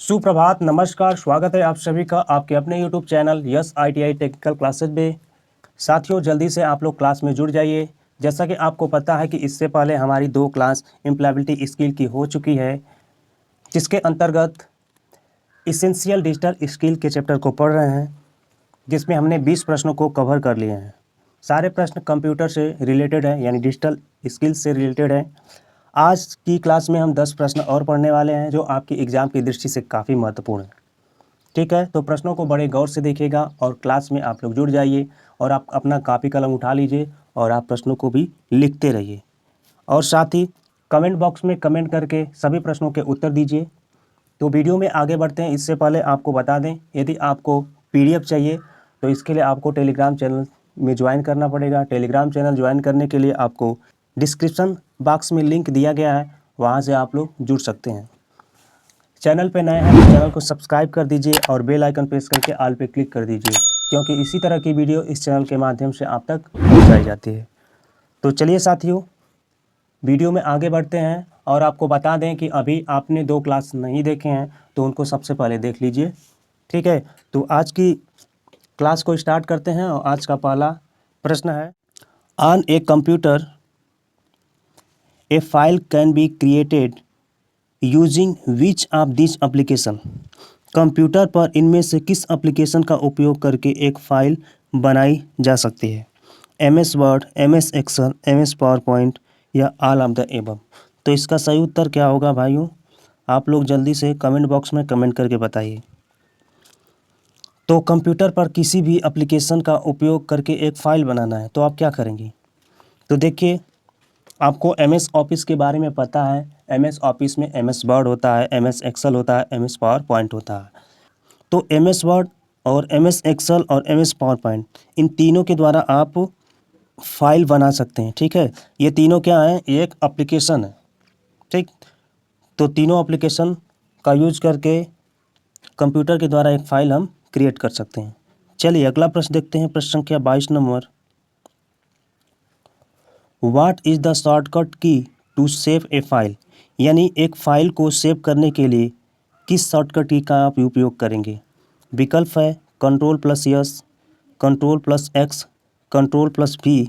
सुप्रभात, नमस्कार, स्वागत है आप सभी का आपके अपने YouTube channel yes ITI technical classes में। साथियों, जल्दी से आप लोग क्लास में जुड़ जाइए। जैसा कि आपको पता है कि इससे पहले हमारी 2 क्लास एम्प्लॉयबिलिटी स्किल की हो चुकी है, जिसके अंतर्गत इसेंशियल डिजिटल स्किल के चैप्टर को पढ़ रहे हैं, जिसमें हमने 20 प्रश्नों को कवर कर लिए हैं। सारे प्रश्न कंप्यूटर से रिलेटेड हैं, यानी डिजिटल स्किल से रिलेटेड हैं। आज की क्लास में हम 10 प्रश्न और पढ़ने वाले हैं, जो आपकी एग्ज़ाम की दृष्टि से काफ़ी महत्वपूर्ण है। ठीक है, तो प्रश्नों को बड़े गौर से देखिएगा और क्लास में आप लोग जुड़ जाइए और आप अपना कापी कलम उठा लीजिए और आप प्रश्नों को भी लिखते रहिए। और साथ ही कमेंट बॉक्स में कमेंट करके सभी प्रश्नों के उत्तर दीजिए। तो वीडियो में आगे बढ़ते हैं, इससे पहले आपको बता दें, यदि आपको PDF चाहिए तो इसके लिए आपको टेलीग्राम चैनल में ज्वाइन करना पड़ेगा। टेलीग्राम चैनल ज्वाइन करने के लिए आपको डिस्क्रिप्शन बॉक्स में लिंक दिया गया है, वहाँ से आप लोग जुड़ सकते हैं। चैनल पे नए हैं तो चैनल को सब्सक्राइब कर दीजिए और बेल आइकन प्रेस करके ऑल पे क्लिक कर दीजिए, क्योंकि इसी तरह की वीडियो इस चैनल के माध्यम से आप तक पहुंचाई जाती है। तो चलिए साथियों, वीडियो में आगे बढ़ते हैं और आपको बता दें कि अभी आपने 2 क्लास नहीं देखे हैं तो उनको सबसे पहले देख लीजिए। ठीक है, तो आज की क्लास को स्टार्ट करते हैं और आज का पहला प्रश्न है, on a computer A file can be created using which of this application. Computer पर इनमें से किस एप्लीकेशन का उपयोग करके एक फ़ाइल बनाई जा सकती है? MS Word, MS Excel, MS PowerPoint या ऑल ऑफ द एबव। तो इसका सही उत्तर क्या होगा भाइयों? आप लोग जल्दी से कमेंट बॉक्स में कमेंट करके बताइए। तो कंप्यूटर पर किसी भी एप्लीकेशन का उपयोग करके एक फ़ाइल बनाना है तो आप क्या करेंगे? तो देखिए, आपको MS ऑफिस के बारे में पता है। MS ऑफिस में MS वर्ड होता है, MS एक्सेल होता है, MS पावर पॉइंट होता है। तो MS वर्ड और MS एक्सेल और MS पावर पॉइंट, इन तीनों के द्वारा आप फाइल बना सकते हैं। ठीक है, ये तीनों क्या हैं? एक एप्लीकेशन है। ठीक, तो तीनों एप्लीकेशन का यूज करके कंप्यूटर के द्वारा एक फ़ाइल हम क्रिएट कर सकते हैं। चलिए अगला प्रश्न देखते हैं, प्रश्न संख्या 22 number. What is the shortcut की टू सेव ए फाइल? यानी एक फ़ाइल को सेव करने के लिए किस शॉर्टकट की का आप उपयोग करेंगे? विकल्प है Ctrl+S, Ctrl+X, Ctrl+V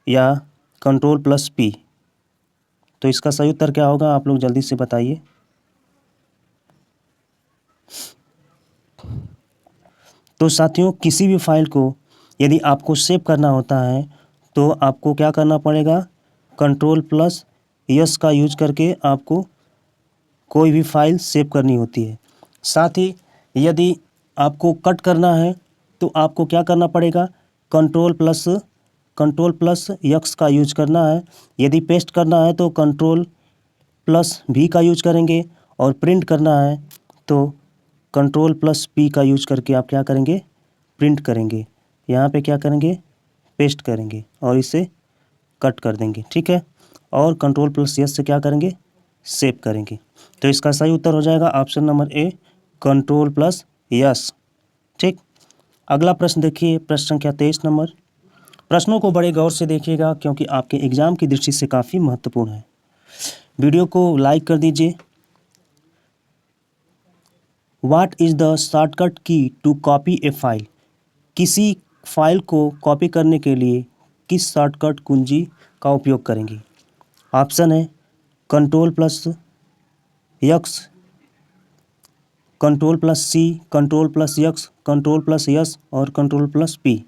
या Ctrl+P। तो इसका सही उत्तर क्या होगा? आप लोग जल्दी से बताइए। तो साथियों, किसी भी फाइल को यदि आपको सेव करना होता है तो आपको क्या करना पड़ेगा? Ctrl+S का यूज करके आपको कोई भी फाइल सेव करनी होती है। साथ ही यदि आपको कट करना है तो आपको क्या करना पड़ेगा? Ctrl+X का यूज करना है। यदि पेस्ट करना है तो Ctrl+V का यूज करेंगे और प्रिंट करना है तो Ctrl+P का यूज करके आप क्या करेंगे? प्रिंट करेंगे। यहाँ पे क्या करेंगे? पेस्ट करेंगे और इसे कट कर देंगे। ठीक है, और Ctrl+S से क्या करेंगे? सेव करेंगे। तो इसका सही उत्तर हो जाएगा ऑप्शन नंबर ए, Ctrl+S। ठीक, अगला प्रश्न देखिए, प्रश्न संख्या 23 नंबर। प्रश्नों को बड़े गौर से देखिएगा क्योंकि आपके एग्जाम की दृष्टि से काफ़ी महत्वपूर्ण है। वीडियो को लाइक कर दीजिए। व्हाट इज़ द शॉर्टकट की टू कॉपी ए फाइल? किसी फाइल को कॉपी करने के लिए किस शॉर्टकट कुंजी का उपयोग करेंगे? ऑप्शन है Ctrl+X, Ctrl+C, Ctrl+X, Ctrl+S और Ctrl+P।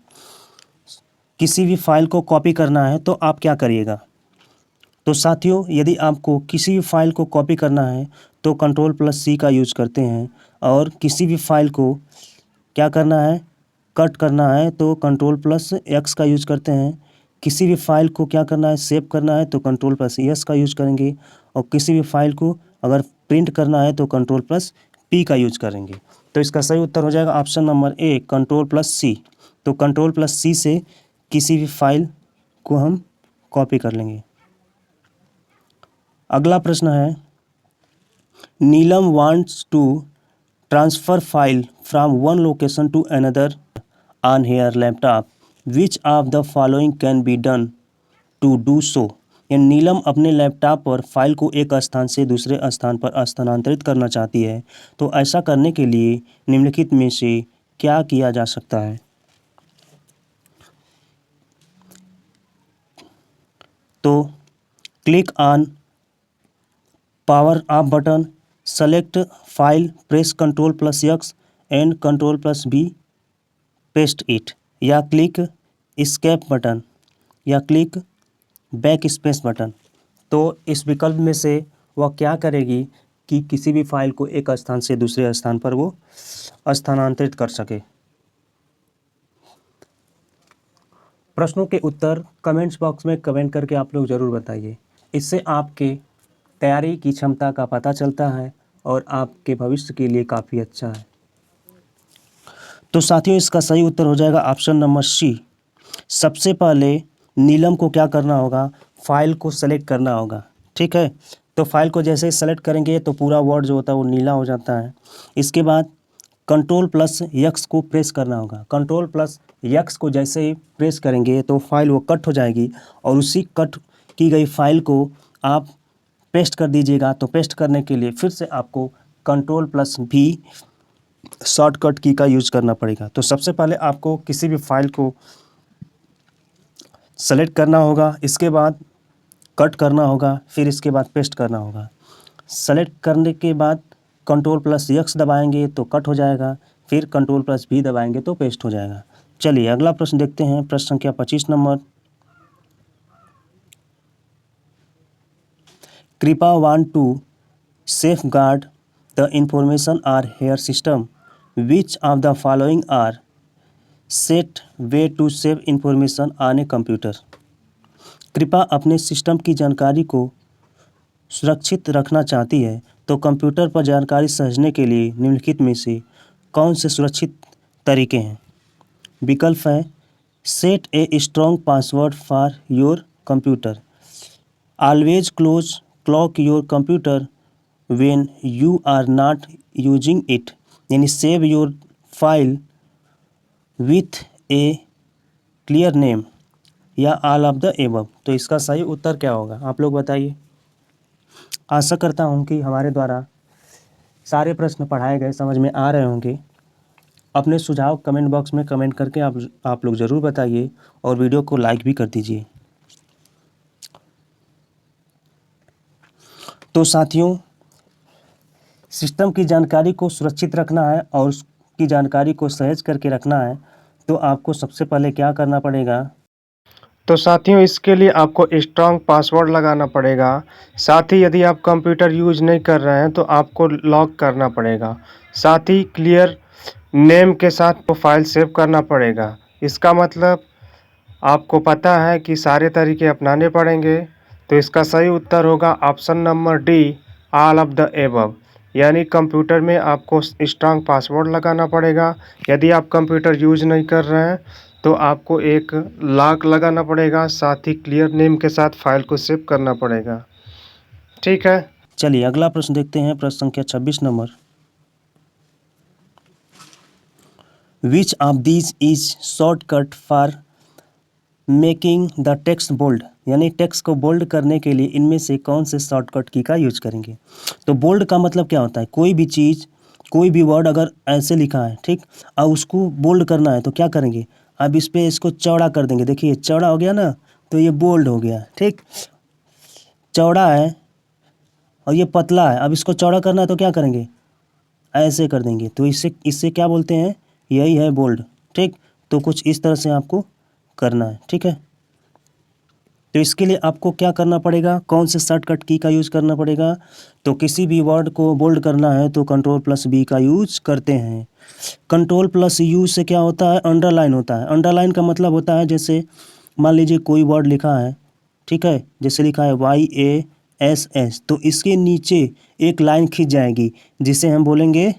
किसी भी फाइल को कॉपी करना है तो आप क्या करिएगा? तो साथियों, यदि आपको किसी भी फाइल को कॉपी करना है तो Ctrl+C का यूज करते हैं, और किसी भी फाइल को क्या करना है? कट करना है तो Ctrl+X का यूज करते हैं। किसी भी फाइल को क्या करना है? सेव करना है तो Ctrl+S का यूज करेंगे, और किसी भी फाइल को अगर प्रिंट करना है तो Ctrl+P का यूज करेंगे। तो इसका सही उत्तर हो जाएगा ऑप्शन नंबर ए, Ctrl+C। तो Ctrl+C से किसी भी फाइल को हम कॉपी कर लेंगे। अगला प्रश्न है, Neelam wants to transfer file from one location to another on her laptop. Which of the following can be done to do so? या नीलम अपने लैपटॉप पर फाइल को एक स्थान से दूसरे स्थान पर स्थानांतरित करना चाहती है, तो ऐसा करने के लिए निम्नलिखित में से क्या किया जा सकता है? तो click on power off button, select file, press Ctrl+X and Ctrl+V, paste it, या क्लिक एस्केप बटन, या क्लिक बैक स्पेस बटन। तो इस विकल्प में से वह क्या करेगी कि किसी भी फाइल को एक स्थान से दूसरे स्थान पर वो स्थानांतरित कर सके। प्रश्नों के उत्तर कमेंट्स बॉक्स में कमेंट करके आप लोग ज़रूर बताइए। इससे आपके तैयारी की क्षमता का पता चलता है और आपके भविष्य के लिए काफ़ी अच्छा है। तो साथियों, इसका सही उत्तर हो जाएगा ऑप्शन नंबर सी। सबसे पहले नीलम को क्या करना होगा? फाइल को सेलेक्ट करना होगा। ठीक है, तो फाइल को जैसे ही सेलेक्ट करेंगे तो पूरा वर्ड जो होता है वो नीला हो जाता है। इसके बाद Ctrl+X को प्रेस करना होगा। Ctrl+X को जैसे ही प्रेस करेंगे तो फाइल वो कट हो जाएगी और उसी कट की गई फाइल को आप पेस्ट कर दीजिएगा। तो पेस्ट करने के लिए फिर से आपको Ctrl+V शॉर्टकट की का यूज करना पड़ेगा। तो सबसे पहले आपको किसी भी फाइल को सेलेक्ट करना होगा, इसके बाद कट करना होगा, फिर इसके बाद पेस्ट करना होगा। सेलेक्ट करने के बाद Ctrl+X दबाएंगे तो कट हो जाएगा, फिर Ctrl+V दबाएंगे तो पेस्ट हो जाएगा। चलिए अगला प्रश्न देखते हैं, प्रश्न संख्या 25 number. Kripa want to safeguard the information are here system. Which of the following are set way to save information on a computer? कृपा अपने सिस्टम की जानकारी को सुरक्षित रखना चाहती है, तो कंप्यूटर पर जानकारी सहेजने के लिए निम्नलिखित में से कौन से सुरक्षित तरीके हैं? विकल्प है set a strong password for your computer, always clock your computer when you are not using it, यानी save your file with A clear name, या ऑल ऑफ द एबव। तो इसका सही उत्तर क्या होगा आप लोग बताइए। आशा करता हूँ कि हमारे द्वारा सारे प्रश्न पढ़ाए गए समझ में आ रहे होंगे। अपने सुझाव कमेंट बॉक्स में कमेंट करके आप लोग ज़रूर बताइए और वीडियो को लाइक भी कर दीजिए। तो साथियों, सिस्टम की जानकारी को सुरक्षित रखना है और उसकी जानकारी को सहेज करके रखना है, तो आपको सबसे पहले क्या करना पड़ेगा? तो साथियों, इसके लिए आपको स्ट्रॉन्ग पासवर्ड लगाना पड़ेगा। साथ ही यदि आप कंप्यूटर यूज नहीं कर रहे हैं तो आपको लॉक करना पड़ेगा। साथ ही क्लियर नेम के साथ वो फाइल सेव करना पड़ेगा। इसका मतलब आपको पता है कि सारे तरीके अपनाने पड़ेंगे। तो इसका सही उत्तर होगा option number D, all of the above. यानी कंप्यूटर में आपको स्ट्रॉन्ग पासवर्ड लगाना पड़ेगा। यदि आप कंप्यूटर यूज नहीं कर रहे हैं तो आपको एक लॉक लगाना पड़ेगा, साथ ही क्लियर नेम के साथ फाइल को सेव करना पड़ेगा। ठीक है, चलिए अगला प्रश्न देखते हैं, प्रश्न संख्या 26 number. Which of these is shortcut for making the text bold, यानी टेक्स्ट को बोल्ड करने के लिए इनमें से कौन से शॉर्टकट की का यूज करेंगे? तो बोल्ड का मतलब क्या होता है? कोई भी चीज़, कोई भी वर्ड अगर ऐसे लिखा है, ठीक, और उसको बोल्ड करना है तो क्या करेंगे? अब इस पे इसको चौड़ा कर देंगे। देखिए चौड़ा हो गया ना, तो ये बोल्ड हो गया। ठीक, चौड़ा है और ये पतला है, अब इसको चौड़ा करना है तो क्या करेंगे? ऐसे कर देंगे। तो इससे इससे क्या बोलते हैं? यही है बोल्ड। ठीक, तो कुछ इस तरह से आपको करना है। ठीक है, तो इसके लिए आपको क्या करना पड़ेगा? कौन से शॉर्टकट की का यूज़ करना पड़ेगा? तो किसी भी वर्ड को बोल्ड करना है तो Ctrl+B का यूज करते हैं। Ctrl+U से क्या होता है? अंडरलाइन होता है। अंडरलाइन का मतलब होता है, जैसे मान लीजिए कोई वर्ड लिखा है, ठीक है, जैसे लिखा है YASS, तो इसके नीचे एक लाइन खींच जाएगी जिसे हम बोलेंगे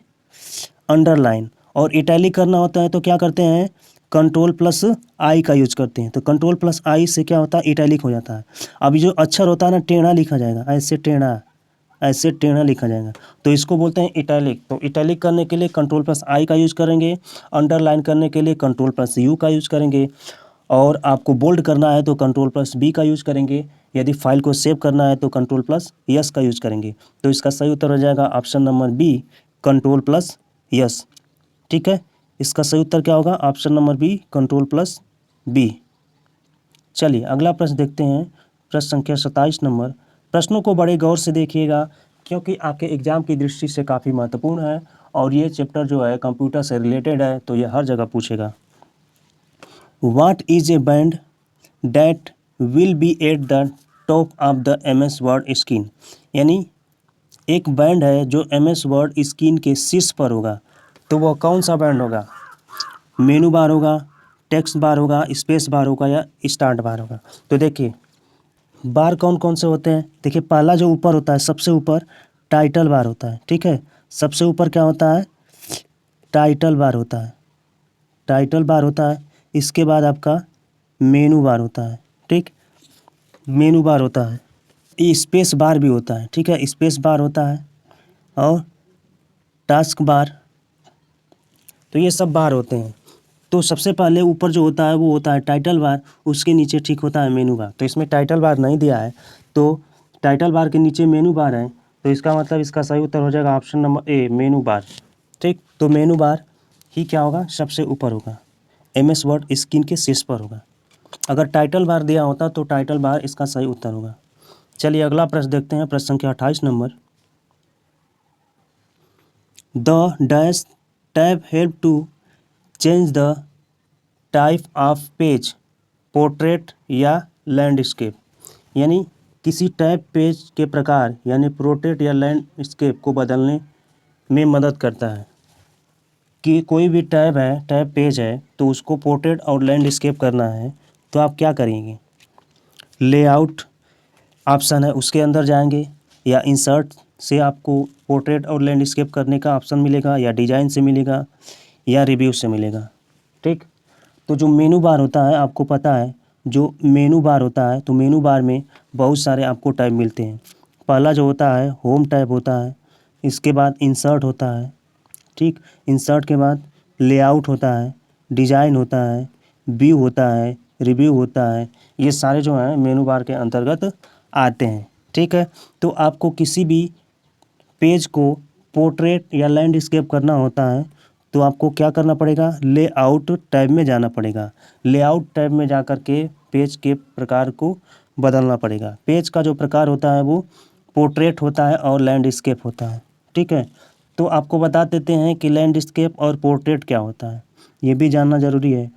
अंडरलाइन। और इटैलिक करना होता है तो क्या करते हैं? Ctrl+I का यूज करते हैं। तो Ctrl+I से क्या होता है? इटैलिक हो जाता है। अब जो अक्षर होता है ना, टेढ़ा लिखा जाएगा, ऐसे टेढ़ा लिखा जाएगा, तो इसको बोलते हैं इटैलिक। तो इटैलिक करने के लिए Ctrl+I का यूज करेंगे, अंडरलाइन करने के लिए Ctrl+U का यूज करेंगे, और आपको बोल्ड करना है तो कंट्रोल प्लस बी का यूज करेंगे। यदि फाइल को सेव करना है तो कंट्रोल प्लस यस का यूज करेंगे। तो इसका सही उत्तर हो जाएगा option number B, control plus S. ठीक है, इसका सही उत्तर क्या होगा? Option number B, control plus B. चलिए अगला प्रश्न देखते हैं, प्रश्न संख्या 27 नंबर। प्रश्नों को बड़े गौर से देखिएगा क्योंकि आपके एग्जाम की दृष्टि से काफ़ी महत्वपूर्ण है और ये चैप्टर जो है कंप्यूटर से रिलेटेड है, तो ये हर जगह पूछेगा। What is A band that will be at the top of the MS word screen? यानी एक बैंड है जो MS वर्ड स्क्रीन के शीर्ष पर होगा, तो वह कौन सा बैंड होगा? मेनू बार होगा, टेक्स्ट बार होगा, स्पेस बार होगा या स्टार्ट बार होगा? तो देखिए बार कौन कौन से होते हैं। देखिए पहला जो ऊपर होता है, सबसे ऊपर टाइटल बार होता है। ठीक है, सबसे ऊपर क्या होता है? टाइटल बार होता है, टाइटल बार होता है। इसके बाद आपका मेनू बार होता है। ठीक, मेनू बार होता है। ये स्पेस बार भी होता है। ठीक है, स्पेस बार होता है और टास्क बार। तो ये सब बार होते हैं। तो सबसे पहले ऊपर जो होता है वो होता है टाइटल बार, उसके नीचे ठीक होता है मेनू बार। तो इसमें टाइटल बार नहीं दिया है, तो टाइटल बार के नीचे मेनू बार है, तो इसका मतलब इसका सही उत्तर हो जाएगा ऑप्शन नंबर ए, मेनू बार। ठीक, तो मेनू बार ही क्या होगा? सबसे ऊपर होगा, MS वर्ड स्क्रीन के शीर्ष पर होगा। अगर टाइटल बार दिया होता तो टाइटल बार इसका सही उत्तर होगा। चलिए अगला प्रश्न देखते हैं, प्रश्न संख्या 28 number. The dash tab help to change the type of page, portrait या लैंडस्केप? यानी किसी टैब पेज के प्रकार यानी पोर्ट्रेट या लैंडस्केप को बदलने में मदद करता है। कि कोई भी टैब है, टैब पेज है, तो उसको पोर्ट्रेट और लैंडस्केप करना है तो आप क्या करेंगे? लेआउट ऑप्शन है उसके अंदर जाएंगे, या इंसर्ट से आपको पोर्ट्रेट और लैंडस्केप करने का ऑप्शन मिलेगा, या डिजाइन से मिलेगा, या रिव्यू से मिलेगा। ठीक, तो जो मेनू बार होता है आपको पता है, जो मेनू बार होता है तो मेनू बार में बहुत सारे आपको टैब मिलते हैं। पहला जो होता है होम टैब होता है, इसके बाद इंसर्ट होता है। ठीक, इंसर्ट के बाद लेआउट होता है, डिजाइन होता है, व्यू होता है, रिव्यू होता है। ये सारे जो हैं मेनू बार के अंतर्गत आते हैं। ठीक है, तो आपको किसी भी पेज को पोर्ट्रेट या लैंडस्केप करना होता है तो आपको क्या करना पड़ेगा? लेआउट टैब में जाना पड़ेगा। लेआउट टैब में जा कर के पेज के प्रकार को बदलना पड़ेगा। पेज का जो प्रकार होता है वो पोर्ट्रेट होता है और लैंडस्केप होता है। ठीक है, तो आपको बता देते हैं कि लैंडस्केप और पोर्ट्रेट क्या होता है, ये भी जानना ज़रूरी है।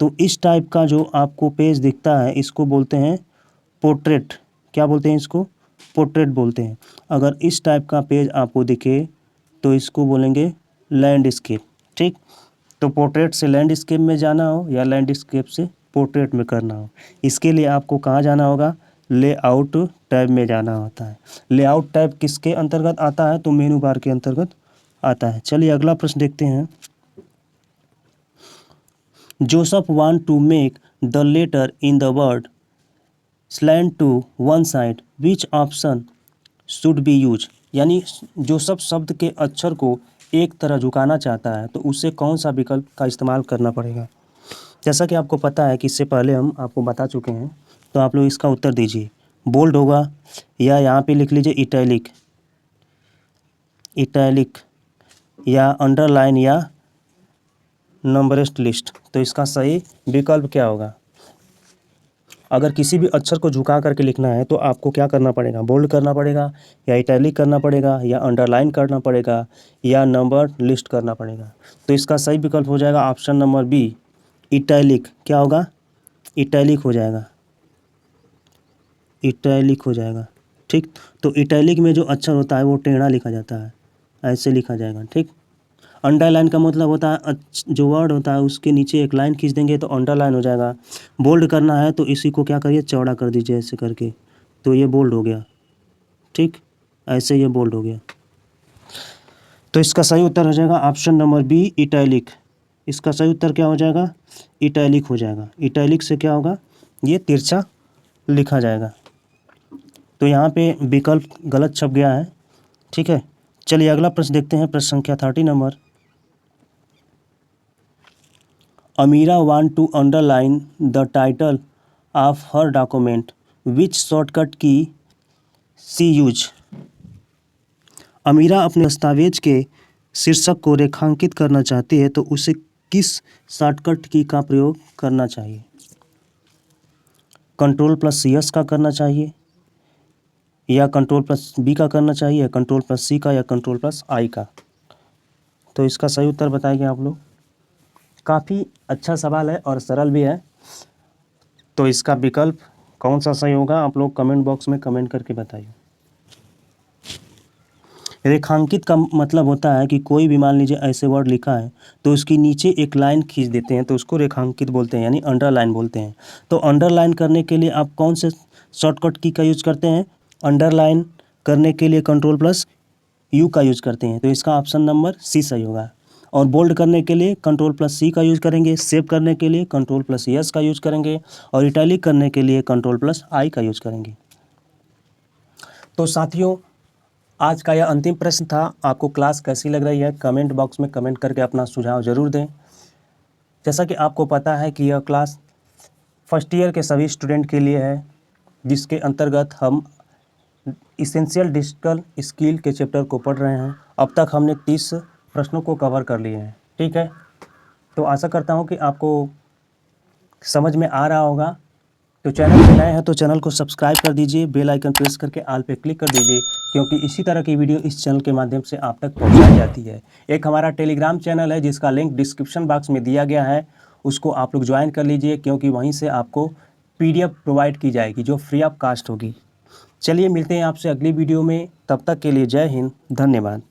तो इस टाइप का जो आपको पेज दिखता है इसको बोलते हैं पोर्ट्रेट। क्या बोलते हैं इसको? पोर्ट्रेट बोलते हैं। अगर इस टाइप का पेज आपको दिखे तो इसको बोलेंगे लैंडस्केप। ठीक, तो पोर्ट्रेट से लैंडस्केप में जाना हो या लैंडस्केप से पोर्ट्रेट में करना हो, इसके लिए आपको कहाँ जाना होगा? लेआउट टैब में जाना होता है। लेआउट टैब किसके अंतर्गत आता है? तो मेनू बार के अंतर्गत आता है। चलिए अगला प्रश्न देखते हैं। Joseph want to make the letter in the word slant to one side, which option should be use? यानी जोसेफ शब्द के अक्षर को एक तरह झुकाना चाहता है तो उसे कौन सा विकल्प का इस्तेमाल करना पड़ेगा? जैसा कि आपको पता है कि इससे पहले हम आपको बता चुके हैं, तो आप लोग इसका उत्तर दीजिए। बोल्ड होगा या यहाँ पे लिख लीजिए इटैलिक, इटैलिक या अंडरलाइन या नंबरेस्ट लिस्ट। तो इसका सही विकल्प क्या होगा? अगर किसी भी अक्षर को झुका करके लिखना है तो आपको क्या करना पड़ेगा? बोल्ड करना पड़ेगा या इटैलिक करना पड़ेगा या अंडरलाइन करना पड़ेगा या नंबर लिस्ट करना पड़ेगा? तो इसका सही विकल्प हो जाएगा ऑप्शन नंबर बी, इटैलिक। क्या होगा? इटैलिक हो जाएगा, इटैलिक हो जाएगा। ठीक, तो इटैलिक में जो अक्षर होता है वो टेढ़ा लिखा जाता है, ऐसे लिखा जाएगा। ठीक, अंडरलाइन का मतलब होता है जो वर्ड होता है उसके नीचे एक लाइन खींच देंगे तो अंडरलाइन हो जाएगा। बोल्ड करना है तो इसी को क्या करिए? चौड़ा कर दीजिए ऐसे करके, तो ये बोल्ड हो गया। ठीक, ऐसे ये बोल्ड हो गया। तो इसका सही उत्तर हो जाएगा ऑप्शन नंबर बी, इटैलिक। इसका सही उत्तर क्या हो जाएगा? इटैलिक हो जाएगा। इटैलिक से क्या होगा? ये तिरछा लिखा जाएगा। तो यहाँ पे विकल्प गलत छप गया है। ठीक है, चलिए अगला प्रश्न देखते हैं, प्रश्न संख्या 30 number. Amira want to underline the title of her document, which shortcut key she use. अमीरा अपने दस्तावेज के शीर्षक को रेखांकित करना चाहती है तो उसे किस शॉर्टकट की का प्रयोग करना चाहिए। Ctrl+S का करना चाहिए, या Ctrl+B का करना चाहिए, या Ctrl+C का, या Ctrl+I का। तो इसका सही उत्तर बताएंगे आप लोग। काफ़ी अच्छा सवाल है और सरल भी है। तो इसका विकल्प कौन सा सही होगा आप लोग कमेंट बॉक्स में कमेंट करके बताइए। रेखांकित का मतलब होता है कि कोई भी मान लीजिए ऐसे वर्ड लिखा है तो उसकी नीचे एक लाइन खींच देते हैं तो उसको रेखांकित बोलते हैं, यानी अंडरलाइन बोलते हैं। तो अंडरलाइन करने के लिए आप कौन से शॉर्टकट की का यूज करते हैं। अंडरलाइन करने के लिए Ctrl+U का यूज करते हैं, तो इसका ऑप्शन नंबर सी सही होगा। और बोल्ड करने के लिए Ctrl+C का यूज करेंगे, सेव करने के लिए Ctrl+S का यूज करेंगे, और इटैलिक करने के लिए Ctrl+I का यूज करेंगे। तो साथियों, आज का यह अंतिम प्रश्न था। आपको क्लास कैसी लग रही है कमेंट बॉक्स में कमेंट करके अपना सुझाव ज़रूर दें। जैसा कि आपको पता है कि यह क्लास फर्स्ट ईयर के सभी स्टूडेंट के लिए है, जिसके अंतर्गत हम इसेंशियल डिजिटल स्किल के चैप्टर को पढ़ रहे हैं। अब तक हमने 30 प्रश्नों को कवर कर लिए हैं। ठीक है, तो आशा करता हूँ कि आपको समझ में आ रहा होगा। तो चैनल पे नए हैं तो चैनल को सब्सक्राइब कर दीजिए, बेल आइकन प्रेस करके ऑल पे क्लिक कर दीजिए, क्योंकि इसी तरह की वीडियो इस चैनल के माध्यम से आप तक पहुंचाई जाती है। एक हमारा टेलीग्राम चैनल है जिसका लिंक डिस्क्रिप्शन बॉक्स में दिया गया है, उसको आप लोग ज्वाइन कर लीजिए, क्योंकि वहीं से आपको PDF प्रोवाइड की जाएगी जो फ्री ऑफ कास्ट होगी। चलिए मिलते हैं आपसे अगली वीडियो में, तब तक के लिए जय हिंद, धन्यवाद।